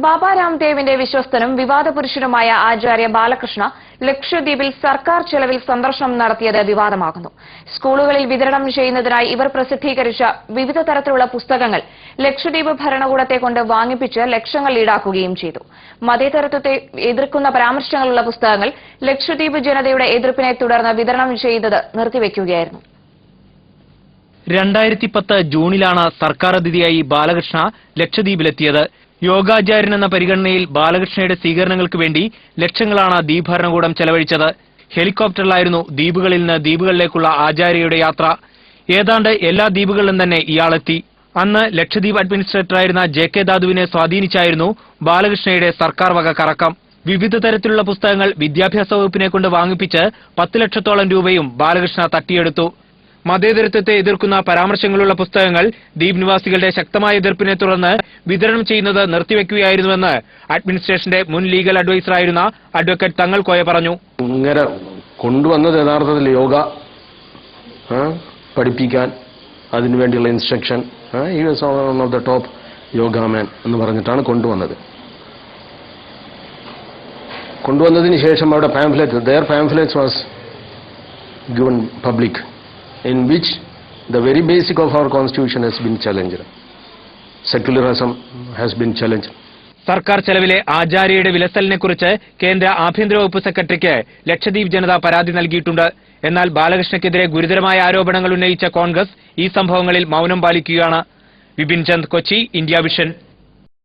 ബാബ രാംദേവിന്റെ വിശ്വസ്തനും വിവാദ പുരുഷനുമായ ആചാര്യ ബാലകൃഷ്ണ ലക്ഷദ്വീപിൽ സർക്കാർ ചെലവിൽ സന്ദർശനം നടത്തിയത് വിവാദമാകുന്നു. സ്കൂളുകളിൽ വിതരണം ചെയ്യുന്നതിനായി ഇവർ പ്രസിദ്ധീകരിച്ച വിവിധ തരത്തിലുള്ള പുസ്തകങ്ങൾ ലക്ഷദ്വീപ് ഭരണകൂടത്തെ കൊണ്ട് വാങ്ങിപ്പിച്ച് ലക്ഷങ്ങൾ ഈടാക്കുകയും ചെയ്തു. മതേതരത്വത്തെ എതിർക്കുന്ന പരാമർശങ്ങളുള്ള പുസ്തകങ്ങൾ ലക്ഷദ്വീപ് ജനതയുടെ എതിർപ്പിനെ തുടർന്ന് വിതരണം ചെയ്യുന്നത് നിർത്തിവെക്കുകയായിരുന്നു. 2010 ജൂണിലാണ് സർക്കാർ അതിഥിയായി ബാലകൃഷ്ണ ലക്ഷദ്വീപിലെത്തിയത്. യോഗാചാര്യൻ എന്ന പരിഗണനയിൽ ബാലകൃഷ്ണയുടെ സ്വീകരണങ്ങൾക്ക് വേണ്ടി ലക്ഷങ്ങളാണ് ദ്വീപ് ഭരണകൂടം ചെലവഴിച്ചത്. ഹെലികോപ്റ്ററിലായിരുന്നു ദ്വീപുകളിൽ നിന്ന് ദ്വീപുകളിലേക്കുള്ള ആചാര്യയുടെ യാത്ര. ഏതാണ്ട് എല്ലാ ദ്വീപുകളിലും തന്നെ ഇയാളെത്തി. അന്ന് ലക്ഷദ്വീപ് അഡ്മിനിസ്ട്രേറ്ററായിരുന്ന JK ദാദുവിനെ സ്വാധീനിച്ചായിരുന്നു ബാലകൃഷ്ണയുടെ സർക്കാർ വക കറക്കം. വിവിധ തരത്തിലുള്ള പുസ്തകങ്ങൾ വിദ്യാഭ്യാസ വകുപ്പിനെ കൊണ്ട് വാങ്ങിപ്പിച്ച് 10 ലക്ഷത്തോളം രൂപയും ബാലകൃഷ്ണ തട്ടിയെടുത്തു. മതേതരത്വത്തെ എതിർക്കുന്ന പരാമർശങ്ങളുള്ള പുസ്തകങ്ങൾ ദ്വീപ് നിവാസികളുടെ ശക്തമായ എതിർപ്പിനെ തുടർന്ന് വിതരണം ചെയ്യുന്നത് നിർത്തിവെക്കുകയായിരുന്നുവെന്ന് അഡ്മിനിസ്ട്രേഷന്റെ മുൻ ലീഗൽ അഡ്വൈസറായിരുന്ന അഡ്വക്കേറ്റ് തങ്ങൾ കോയ പറഞ്ഞു. ഇങ്ങനെ കൊണ്ടുവന്നത് യഥാർത്ഥത്തിൽ യോഗ പഠിപ്പിക്കാൻ അതിനുവേണ്ടിയുള്ള ഇൻസ്ട്രക്ഷൻ ഈ വൺ ഓഫ് ദ ടോപ്പ് യോഗാമാൻ എന്ന് പറഞ്ഞിട്ടാണ് കൊണ്ടുവന്നതിന് ശേഷം അവിടെ pamphlets was given public in which the very basic of our constitution has been challenged. Secularism has been challenged. സർക്കാർ ചെലവിലെ ആചാര്യയുടെ വിലസലിനെക്കുറിച്ച് കേന്ദ്ര ആഭ്യന്തര വകുപ്പ് സെക്രട്ടറിക്ക് ലക്ഷദ്വീപ് ജനത പരാതി നൽകിയിട്ടുണ്ട്. എന്നാൽ ബാലകൃഷ്ണയ്ക്കെതിരെ ഗുരുതരമായ ആരോപണങ്ങൾ ഉന്നയിച്ച കോൺഗ്രസ് ഈ സംഭവങ്ങളിൽ മൗനം പാലിക്കുകയാണ്. Vipin Chand, Kochi, India vision.